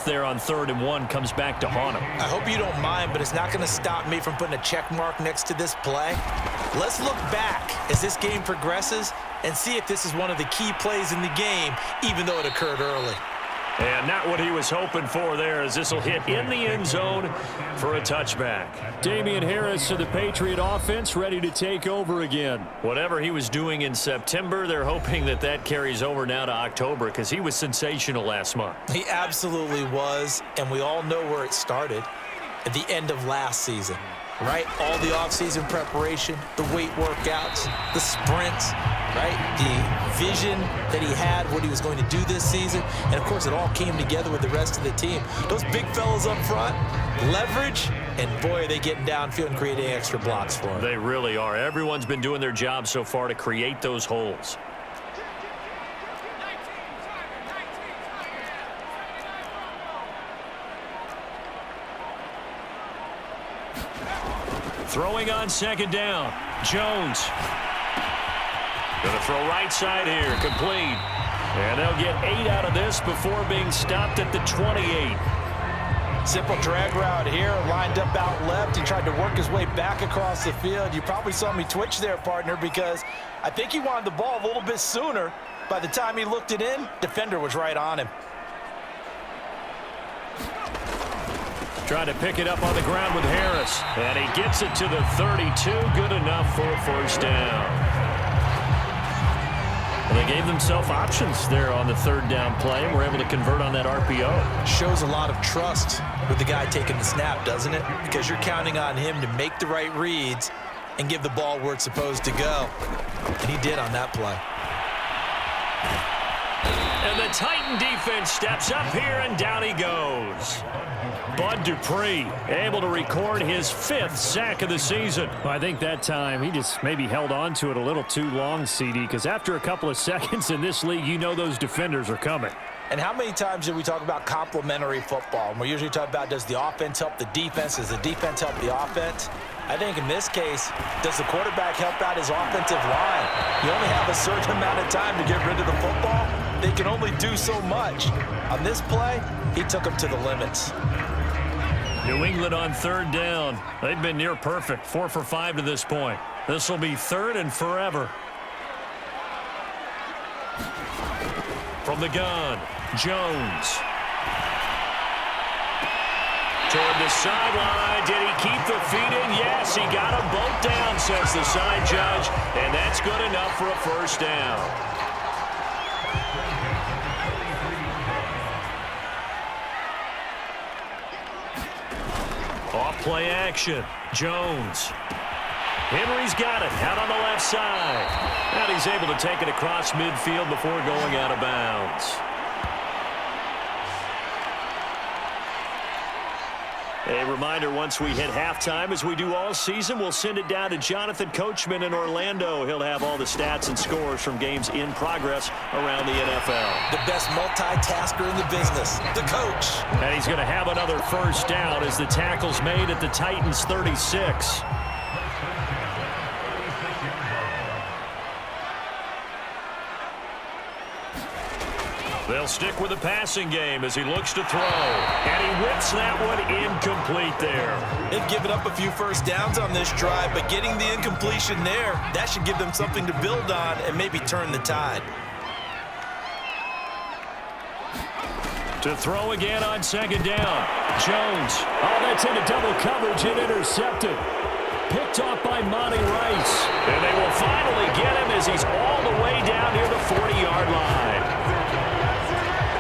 there on 3rd and 1 comes back to haunt him. I hope you don't mind, but it's not going to stop me from putting a check mark next to this play. Let's look back as this game progresses and see if this is one of the key plays in the game, even though it occurred early. And not what he was hoping for there, as this will hit in the end zone for a touchback. Damian Harris to the Patriot offense, ready to take over again. Whatever he was doing in September, they're hoping that that carries over now to October, because he was sensational last month. He absolutely was, and we all know where it started at the end of last season. Right? All the offseason preparation, the weight workouts, the sprints, right? The vision that he had, what he was going to do this season. And, of course, it all came together with the rest of the team. Those big fellas up front, leverage, and, boy, are they getting downfield and creating extra blocks for him. They really are. Everyone's been doing their job so far to create those holes. Throwing on 2nd down. Jones. Going to throw right side here. Complete. And they'll get 8 out of this before being stopped at the 28. Simple drag route here. Lined up out left. He tried to work his way back across the field. You probably saw me twitch there, partner, because I think he wanted the ball a little bit sooner. By the time he looked it in, defender was right on him. Trying to pick it up on the ground with Harris. And he gets it to the 32. Good enough for a 1st down. Well, they gave themselves options there on the 3rd down play and were able to convert on that RPO. Shows a lot of trust with the guy taking the snap, doesn't it? Because you're counting on him to make the right reads and give the ball where it's supposed to go. And he did on that play. And the Titan defense steps up here, and down he goes. Bud Dupree able to record his 5th sack of the season. Well, I think that time he just maybe held on to it a little too long, CD, because after a couple of seconds in this league, you know those defenders are coming. And how many times do we talk about complementary football? And we usually talk about, does the offense help the defense? Does the defense help the offense? I think in this case, does the quarterback help out his offensive line? You only have a certain amount of time to get rid of the football. They can only do so much. On this play, he took them to the limits. New England on 3rd down. They've been near perfect. 4 for 5 to this point. This will be 3rd and forever. From the gun, Jones. Toward the sideline. Did he keep the feet in? Yes, he got them both down, says the side judge. And that's good enough for a 1st down. Off play action. Jones. Henry's got it out on the left side. And he's able to take it across midfield before going out of bounds. A reminder, once we hit halftime, as we do all season, we'll send it down to Jonathan Coachman in Orlando. He'll have all the stats and scores from games in progress around the NFL. The best multitasker in the business, the coach. And he's going to have another 1st down as the tackle's made at the Titans' 36. They'll stick with the passing game as he looks to throw. And he whips that one incomplete there. They've given up a few 1st downs on this drive, but getting the incompletion there, that should give them something to build on and maybe turn the tide. To throw again on 2nd down. Jones. Oh, that's into double coverage and intercepted. Picked off by Monty Rice. And they will finally get him as he's all the way down near the 40-yard line.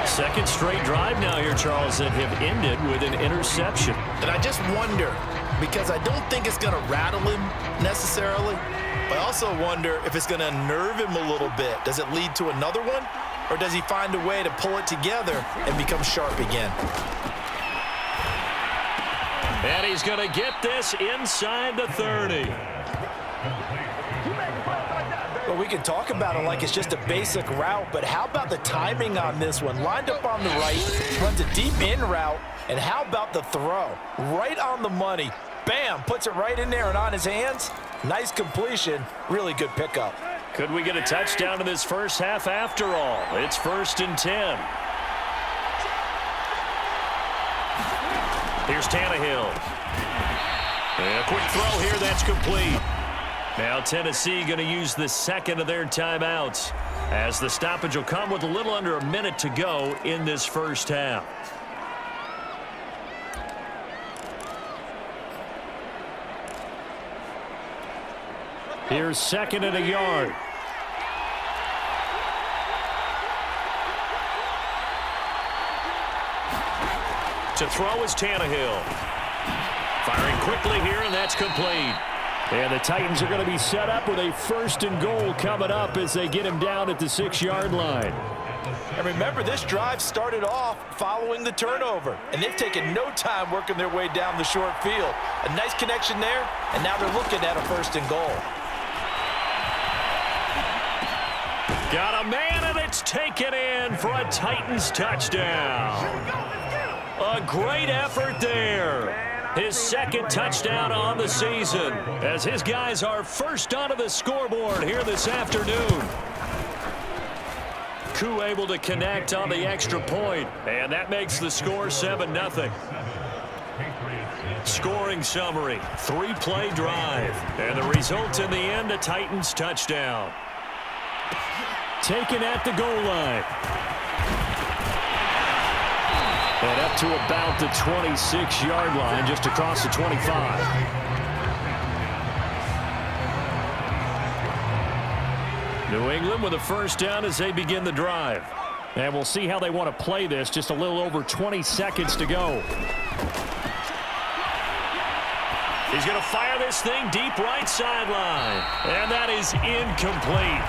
2nd straight drive now here, Charles, that have ended with an interception. And I just wonder, because I don't think it's going to rattle him necessarily, but I also wonder if it's going to unnerve him a little bit. Does it lead to another one? Or does he find a way to pull it together and become sharp again? And he's going to get this inside the 30. Well, we can talk about it like it's just a basic route, but how about the timing on this one? Lined up on the right, runs a deep in route, and how about the throw? Right on the money. Bam, puts it right in there and on his hands. Nice completion, really good pickup. Could we get a touchdown in this 1st half after all? It's 1st and 10. Here's Tannehill. And a quick throw here, that's complete. Now Tennessee going to use the second of their timeouts, as the stoppage will come with a little under a minute to go in this first half. Here's second and a yard. To throw is Tannehill. Firing quickly here, and that's complete. And the Titans are going to be set up with a first and goal coming up as they get him down at the 6-yard line. And remember, this drive started off following the turnover, and they've taken no time working their way down the short field. A nice connection there, and now they're looking at a first and goal. Got a man, and it's taken in for a Titans touchdown. A great effort there. His second touchdown on the season, as his guys are first onto the scoreboard here this afternoon. Koo able to connect on the extra point, and that makes the score 7-0. Scoring summary, 3-play drive, and the result in the end, a Titans touchdown. Taken at the goal line. And up to about the 26-yard line, just across the 25. New England with a first down as they begin the drive. And we'll see how they want to play this. Just a little over 20 seconds to go. He's going to fire this thing deep right sideline. And that is incomplete.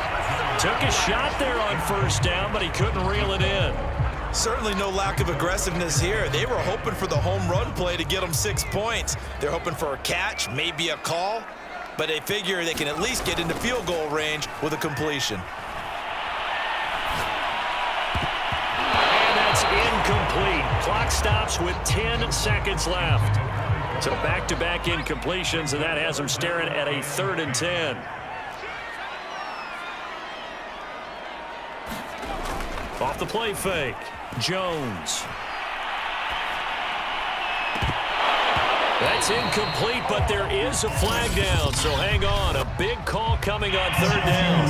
Took a shot there on first down, but he couldn't reel it in. Certainly no lack of aggressiveness here. They were hoping for the home run play to get them 6 points. They're hoping for a catch, maybe a call, but they figure they can at least get into field goal range with a completion. And that's incomplete. Clock stops with 10 seconds left. So back-to-back incompletions, and that has them staring at a 3rd and 10. Off the play fake, Jones. That's incomplete, but there is a flag down, so hang on. A big call coming on 3rd down.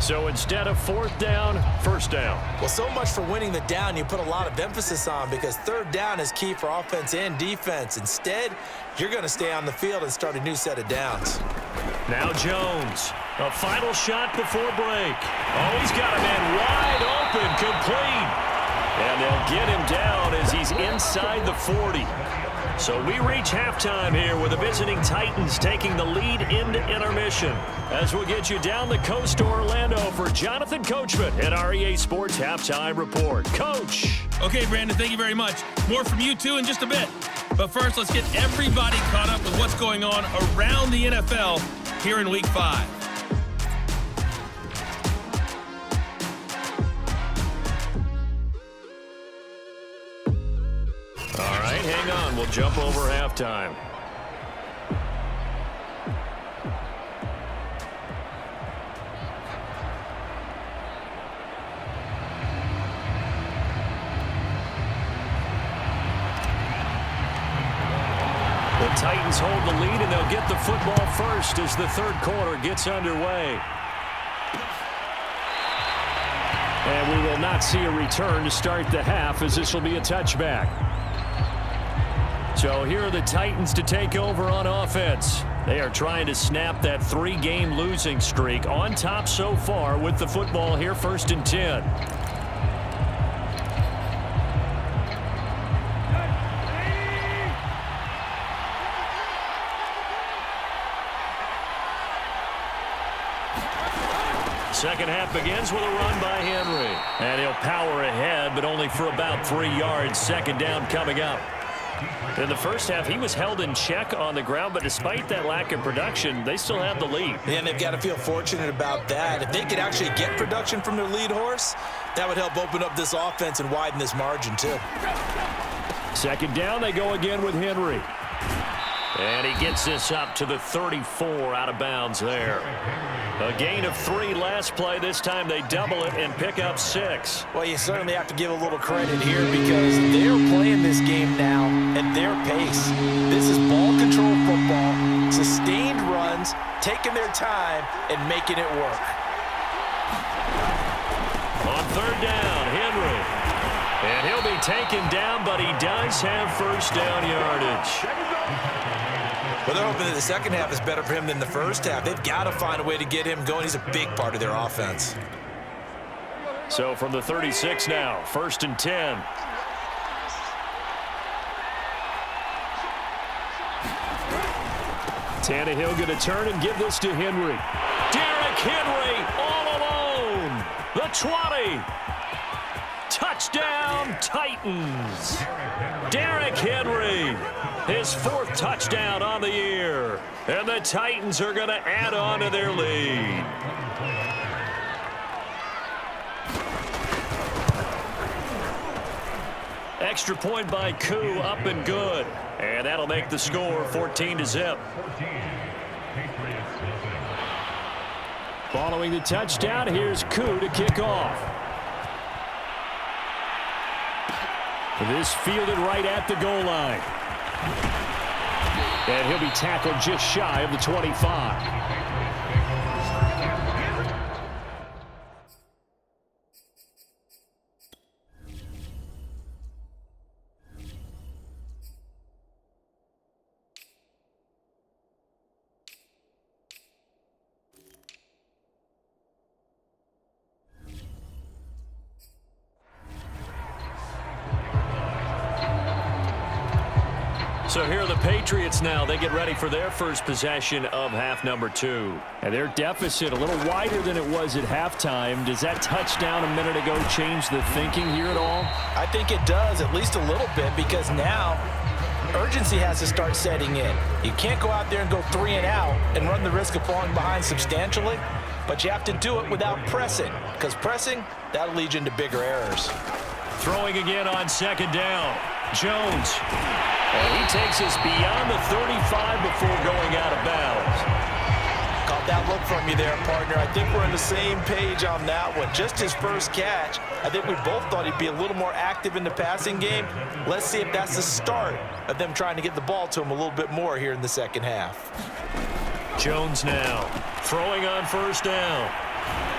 So instead of 4th down, 1st down. Well, so much for winning the down you put a lot of emphasis on, because 3rd down is key for offense and defense. Instead, you're going to stay on the field and start a new set of downs. Now Jones, a final shot before break. Oh, he's got a man wide open, complete. And they'll get him down as he's inside the 40. So we reach halftime here with the visiting Titans taking the lead into intermission. As we'll get you down the coast to Orlando for Jonathan Coachman at our EA Sports Halftime Report. Coach. Okay, Brandon, thank you very much. More from you, too, in just a bit. But first, let's get everybody caught up with what's going on around the NFL here in Week 5. All right, hang on. We'll jump over halftime. The Titans hold the lead, and they'll get the football first as the 3rd quarter gets underway. And we will not see a return to start the half, as this will be a touchback. So here are the Titans to take over on offense. They are trying to snap that 3-game losing streak. On top so far with the football here, 1st and 10. Second half begins with a run by Henry. And he'll power ahead, but only for about 3 yards. 2nd down coming up. In the first half, he was held in check on the ground, but despite that lack of production, they still have the lead. And they've got to feel fortunate about that. If they could actually get production from their lead horse, that would help open up this offense and widen this margin, too. 2nd down, they go again with Henry. And he gets this up to the 34 out of bounds there. A gain of 3 last play. This time they double it and pick up 6. Well, you certainly have to give a little credit here because they're playing this game now at their pace. This is ball control football, sustained runs, taking their time, and making it work. On 3rd down, Henry. And he'll be taken down, but he does have first down yardage. Well, they're hoping that the second half is better for him than the first half. They've got to find a way to get him going. He's a big part of their offense. So from the 36 now, 1st and 10. Tannehill going to turn and give this to Henry. Derrick Henry all alone. The 20. Touchdown, Titans. Derrick Henry, his 4th touchdown on the year. And the Titans are going to add on to their lead. Extra point by Koo, up and good. And that'll make the score 14-0. Following the touchdown, here's Koo to kick off. This fielded right at the goal line. And he'll be tackled just shy of the 25. So here are the Patriots now. They get ready for their first possession of half number 2. And their deficit a little wider than it was at halftime. Does that touchdown a minute ago change the thinking here at all? I think it does, at least a little bit, because now urgency has to start setting in. You can't go out there and go 3 and out and run the risk of falling behind substantially, but you have to do it without pressing, because pressing, that'll lead you into bigger errors. Throwing again on 2nd down. Jones. And he takes us beyond the 35 before going out of bounds. Caught that look from you there, partner. I think we're on the same page on that one. Just his first catch. I think we both thought he'd be a little more active in the passing game. Let's see if that's the start of them trying to get the ball to him a little bit more here in the second half. Jones now throwing on 1st down.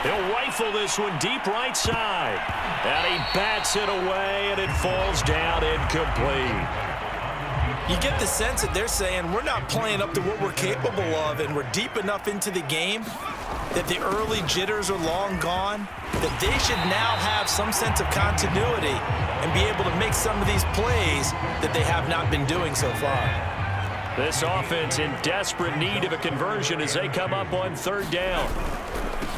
He'll rifle this one deep right side. And he bats it away, and it falls down incomplete. You get the sense that they're saying we're not playing up to what we're capable of, and we're deep enough into the game that the early jitters are long gone, that they should now have some sense of continuity and be able to make some of these plays that they have not been doing so far. This offense in desperate need of a conversion as they come up on 3rd down.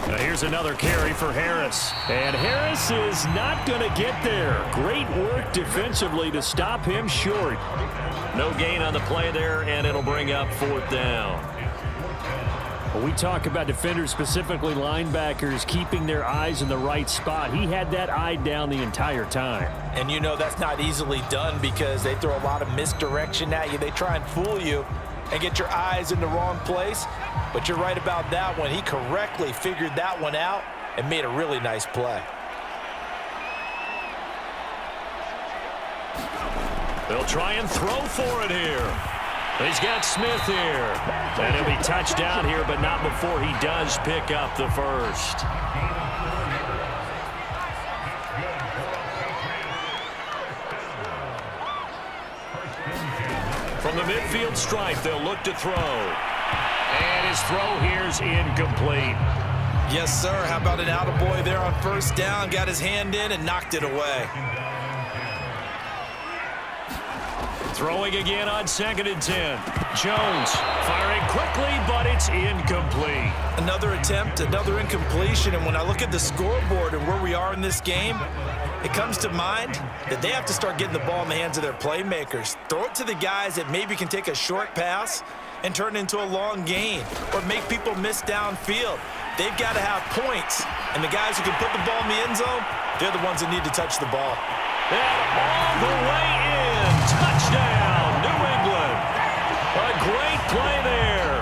Now here's another carry for Harris. And Harris is not going to get there. Great work defensively to stop him short. No gain on the play there, and it'll bring up 4th down. When we talk about defenders, specifically linebackers, keeping their eyes in the right spot, he had that eye down the entire time. And you know that's not easily done because they throw a lot of misdirection at you. They try and fool you and get your eyes in the wrong place. But you're right about that one. He correctly figured that one out and made a really nice play. They'll try and throw for it here. He's got Smith here. And he'll be touched down here, but not before he does pick up the first. From the midfield stripe, they'll look to throw. And his throw here's incomplete. Yes, sir. How about an attaboy there on 1st down? Got his hand in and knocked it away. Throwing again on 2nd and 10. Jones firing quickly, but it's incomplete. Another attempt, another incompletion. And when I look at the scoreboard and where we are in this game, it comes to mind that they have to start getting the ball in the hands of their playmakers. Throw it to the guys that maybe can take a short pass and turn it into a long gain or make people miss downfield. They've got to have points. And the guys who can put the ball in the end zone, they're the ones that need to touch the ball. And all the way in. Touchdown, New England. A great play there.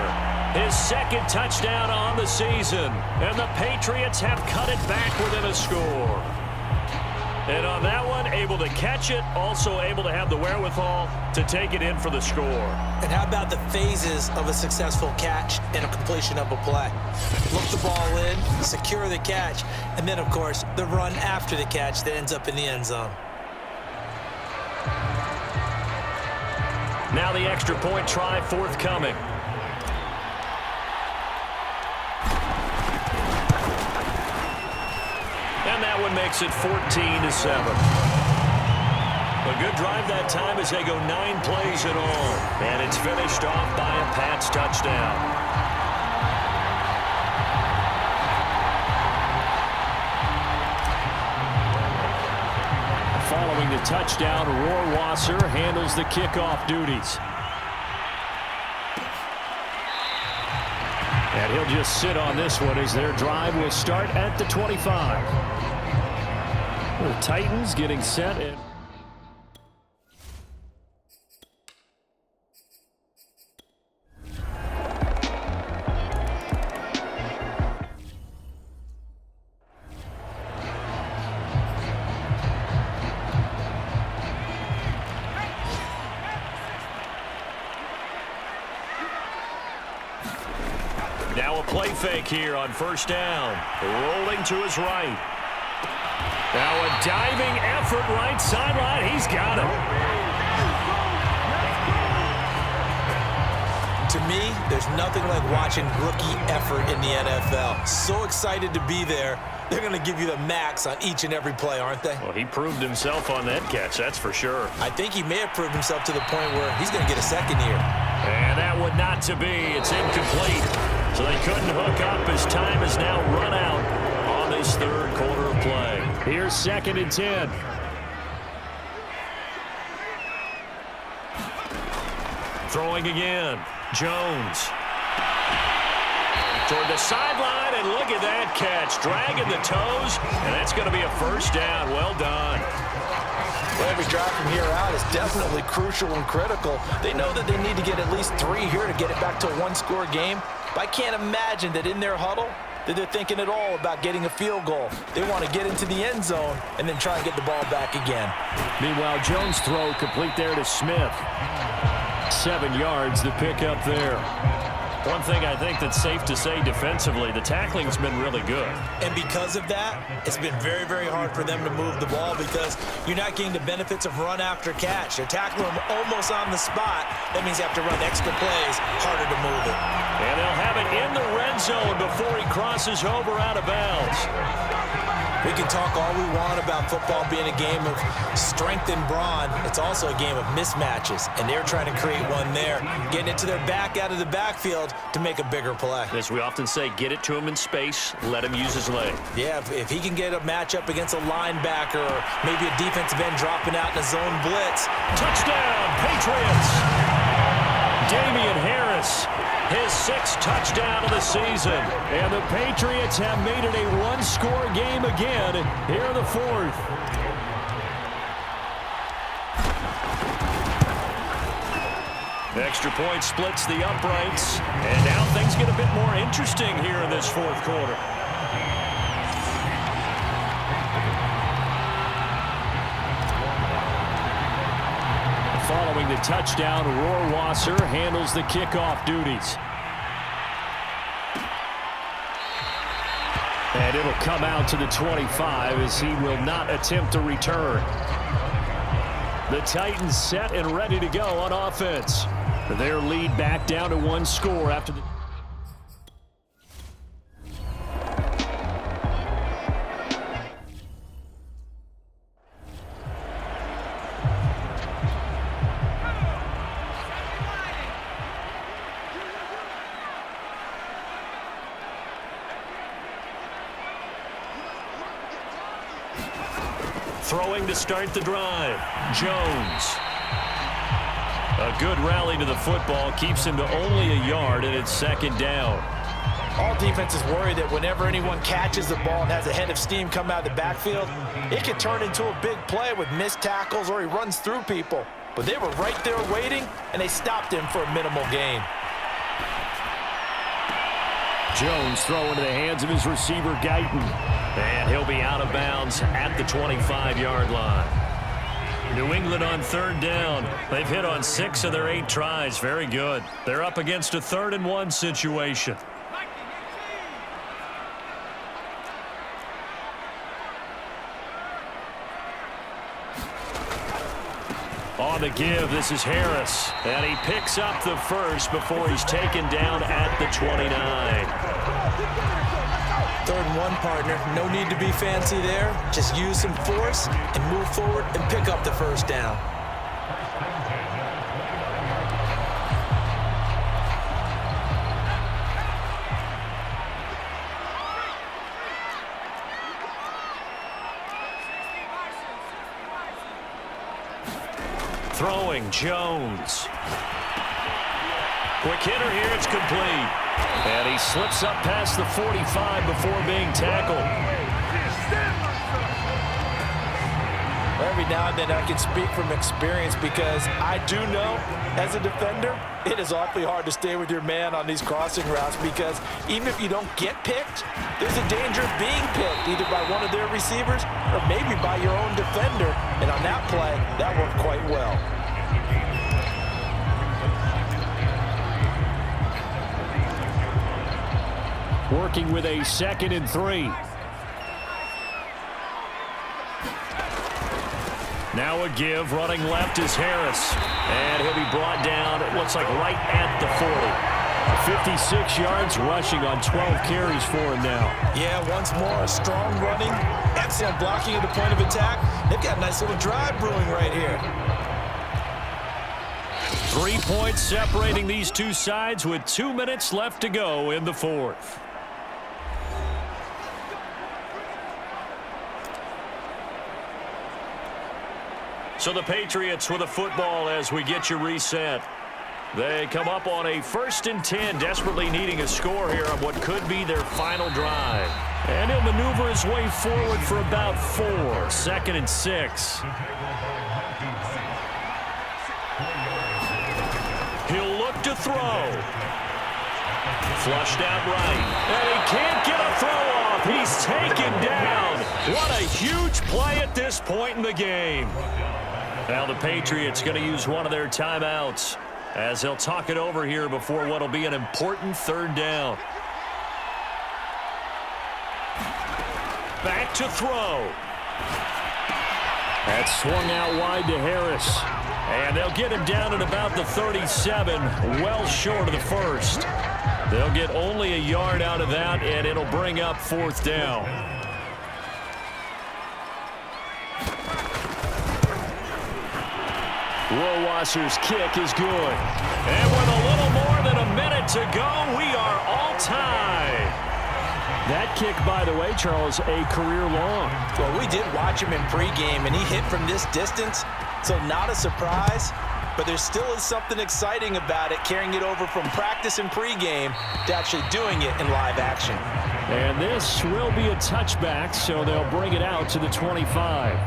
His second touchdown on the season. And the Patriots have cut it back within a score. And on that one, able to catch it, also able to have the wherewithal to take it in for the score. And how about the phases of a successful catch and a completion of a play? Look the ball in, secure the catch, and then, of course, the run after the catch that ends up in the end zone. Now the extra point try forthcoming. And that one makes it 14-7. A good drive that time as they go 9 plays in all. And it's finished off by a Pats touchdown. Following the touchdown, Rohrwasser handles the kickoff duties. And he'll just sit on this one as their drive will start at the 25. The Titans getting set. And now a play fake here on first down. Rolling to his right. Now a diving effort right sideline. He's got it. To me, there's nothing like watching rookie effort in the NFL. So excited to be there. They're going to give you the max on each and every play, aren't they? Well, he proved himself on that catch, that's for sure. I think he may have proved himself to the point where he's going to get a second here. And that would not to be. It's incomplete. So they couldn't hook up as time is now run out on this third quarter of play. Here's 2nd and 10. Throwing again. Jones. Toward the sideline, and look at that catch. Dragging the toes, and that's going to be a first down. Well done. Well, every drive from here out is definitely crucial and critical. They know that they need to get at least 3 here to get it back to a one-score game. But I can't imagine that in their huddle that they're thinking at all about getting a field goal. They want to get into the end zone and then try and get the ball back again. Meanwhile, Jones' throw complete there to Smith. 7 yards, the pickup there. One thing I think that's safe to say defensively, the tackling's been really good. And because of that, it's been very, very hard for them to move the ball because you're not getting the benefits of run after catch. They're tackling them almost on the spot. That means you have to run extra plays, harder to move it. And they'll have it in the red zone before he crosses over out of bounds. We can talk all we want about football being a game of strength and brawn. It's also a game of mismatches, and they're trying to create one there, getting it to their back out of the backfield to make a bigger play. As we often say, get it to him in space, let him use his leg. Yeah, if he can get a matchup against a linebacker or maybe a defensive end dropping out in a zone blitz. Touchdown, Patriots! Damian Harris, his 6th touchdown of the season. And the Patriots have made it a one-score game again here in the 4th. Extra point splits the uprights. And now things get a bit more interesting here in this 4th quarter. Following the touchdown, Rohrwasser handles the kickoff duties. And it'll come out to the 25 as he will not attempt to return. The Titans set and ready to go on offense. Their lead back down to 1 score after the... Throwing to start the drive. Jones. A good rally to the football keeps him to only a yard, and it's 2nd down. All defenses worry that whenever anyone catches the ball and has a head of steam come out of the backfield, it can turn into a big play with missed tackles or he runs through people. But they were right there waiting, and they stopped him for a minimal gain. Jones throw into the hands of his receiver, Guyton. And he'll be out of bounds at the 25-yard line. New England on third down. They've hit on 6 of their 8 tries. Very good. They're up against a 3rd-and-1 situation. On the give, this is Harris. And he picks up the first before he's taken down at the 29. 3rd and 1, partner. No need to be fancy there. Just use some force and move forward and pick up the first down. Throwing, Jones. Quick hitter here, it's complete. And he slips up past the 45 before being tackled. Every now and then I can speak from experience because I do know, as a defender, it is awfully hard to stay with your man on these crossing routes because even if you don't get picked, there's a danger of being picked either by one of their receivers or maybe by your own defender. And on that play, that worked quite well. Working with a 2nd and 3. Now a give, running left is Harris. And he'll be brought down, it looks like right at the 40. 56 yards rushing on 12 carries for him now. Yeah, once more, strong running, excellent blocking at the point of attack. They've got a nice little drive brewing right here. 3 points separating these two sides with 2 minutes left to go in the 4th. So the Patriots with a football as we get you reset. They come up on a 1st and 10, desperately needing a score here on what could be their final drive. And he'll maneuver his way forward for about 4, 2nd and 6. He'll look to throw. Flushed out right. And he can't get a throw off. He's taken down. What a huge play at this point in the game. Now the Patriots going to use one of their timeouts as they'll talk it over here before what will be an important 3rd down. Back to throw. That swung out wide to Harris. And they'll get him down at about the 37, well short of the 1st. They'll get only a yard out of that, and it'll bring up 4th down. Rowasser's kick is good. And with a little more than a minute to go, we are all tied. That kick, by the way, Charles, a career long. Well, we did watch him in pregame, and he hit from this distance, so not a surprise. But there still is something exciting about it, carrying it over from practice and pregame to actually doing it in live action. And this will be a touchback, so they'll bring it out to the 25.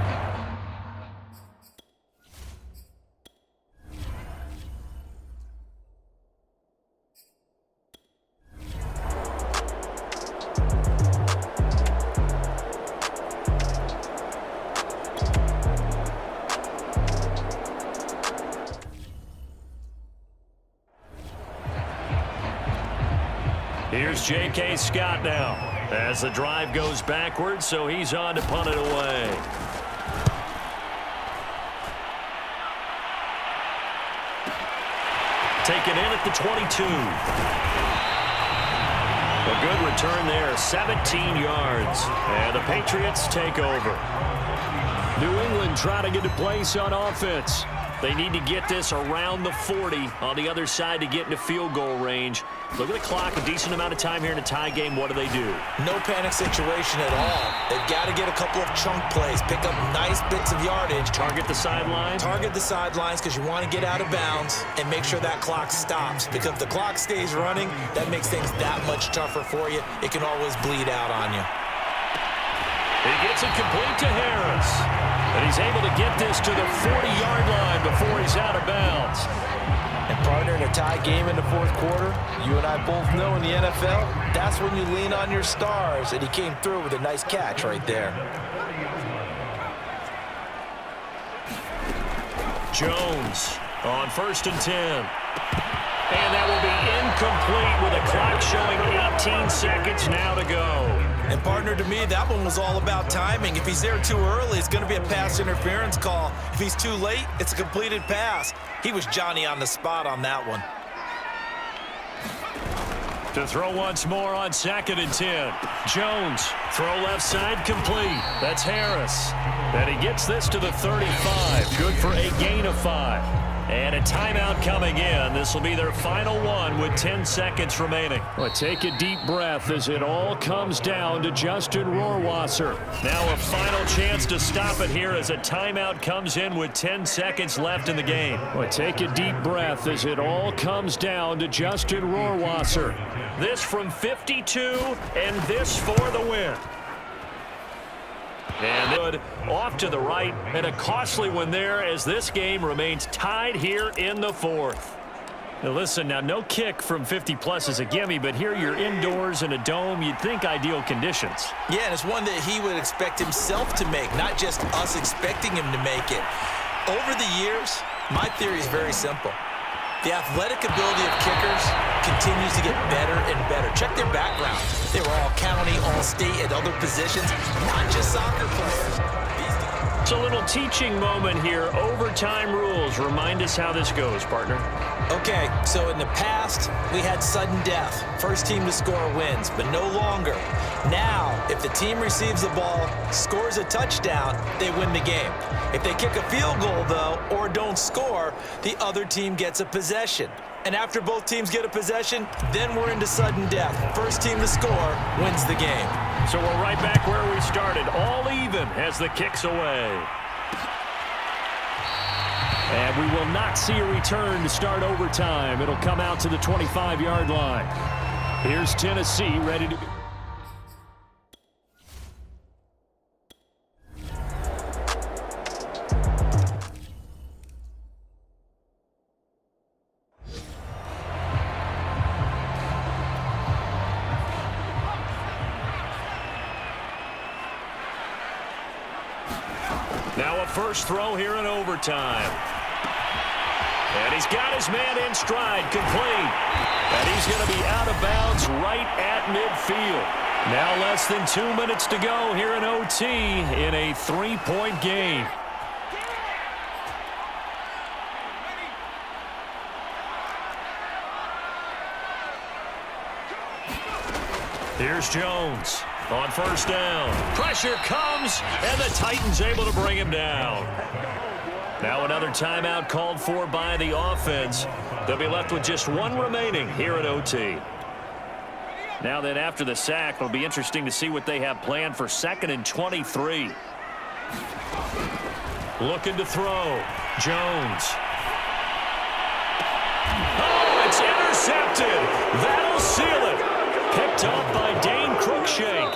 Here's J.K. Scott now as the drive goes backwards, so he's on to punt it away. Taken in at the 22. A good return there, 17 yards. And the Patriots take over. New England trying to get a place on offense. They need to get this around the 40 on the other side to get into field goal range. Look at the clock, a decent amount of time here in a tie game. What do? No panic situation at all. They've got to get a couple of chunk plays, pick up nice bits of yardage. Target the sidelines? Target the sidelines because you want to get out of bounds and make sure that clock stops. Because if the clock stays running, that makes things that much tougher for you. It can always bleed out on you. He gets it complete to Harris. And he's He's able to get this to the 40-yard line before he's out of bounds. And partner, in a tie game in the fourth quarter, you and I both know in the NFL, that's when you lean on your stars, and he came through with a nice catch right there. Jones on 1st and 10. And that will be incomplete with a clock showing 18 seconds now to go. And partner, to me, that one was all about timing. If he's there too early, it's going to be a pass interference call. If he's too late, it's a completed pass. He was Johnny on the spot on that one. To throw once more on 2nd and 10. Jones, throw left side, complete. That's Harris. And he gets this to the 35. Good for a gain of 5. And a timeout coming in. This will be their final one with 10 seconds remaining. Well, take a deep breath as it all comes down to Justin Rohrwasser. Now a final chance to stop it here as a timeout comes in with 10 seconds left in the game. Well, take a deep breath as it all comes down to Justin Rohrwasser. This from 52 and this for the win. And good off to the right, and a costly one there as this game remains tied here in the fourth. Now listen, now no kick from 50-plus is a gimme, but here you're indoors in a dome. You'd think ideal conditions. Yeah, and it's one that he would expect himself to make, not just us expecting him to make it. Over the years, my theory is very simple. The athletic ability of kickers continues to get better and better. Check their background. They were all county, all state, at other positions, not just soccer players. It's a little teaching moment here. Overtime rules. Remind us how this goes, partner. Okay, so in the past, we had sudden death. First team to score wins, but no longer. Now, if the team receives the ball, scores a touchdown, they win the game. If they kick a field goal, though, or don't score, the other team gets a possession. And after both teams get a possession, then we're into sudden death. First team to score wins the game. So we're right back where we started, all even as the kick's away. And we will not see a return to start overtime. It'll come out to the 25-yard line. Here's Tennessee ready to go. Now a first throw here in overtime. And he's got his man in stride, complete. And he's going to be out of bounds right at midfield. Now less than 2 minutes to go here in OT in a 3-point game. Here's Jones on first down. Pressure comes, and the Titans able to bring him down. Now another timeout called for by the offense. They'll be left with just one remaining here at OT. Now then, after the sack, it'll be interesting to see what they have planned for 2nd and 23. Looking to throw. Jones. Oh, it's intercepted. That'll seal it. Picked up by Dane Cruikshank.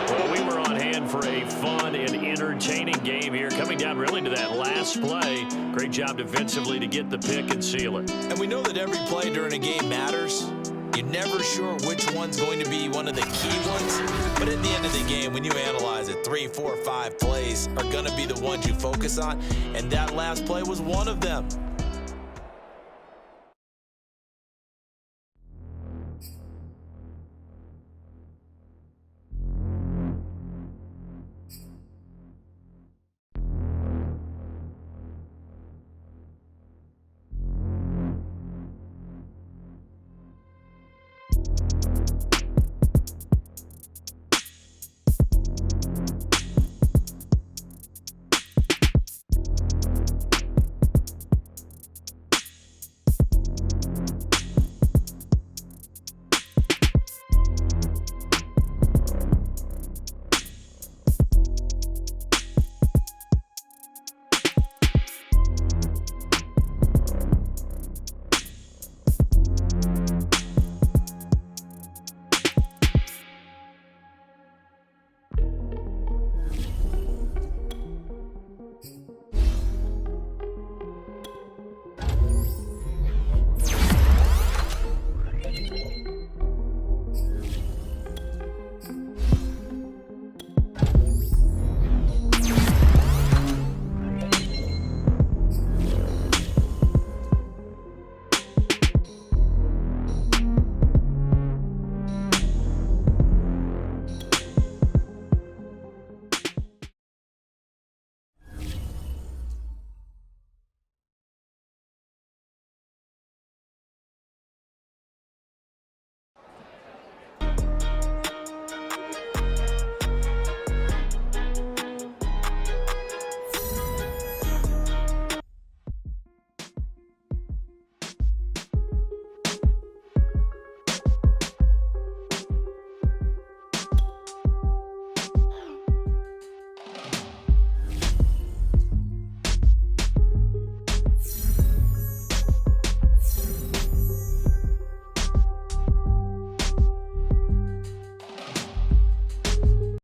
Well, we were on hand for a fun and entertaining game here, coming down really to that last play. Great job defensively to get the pick and seal it. And we know that every play during a game matters. You're never sure which one's going to be one of the key ones. But at the end of the game, when you analyze it, 3, 4, 5 plays are going to be the ones you focus on. And that last play was one of them.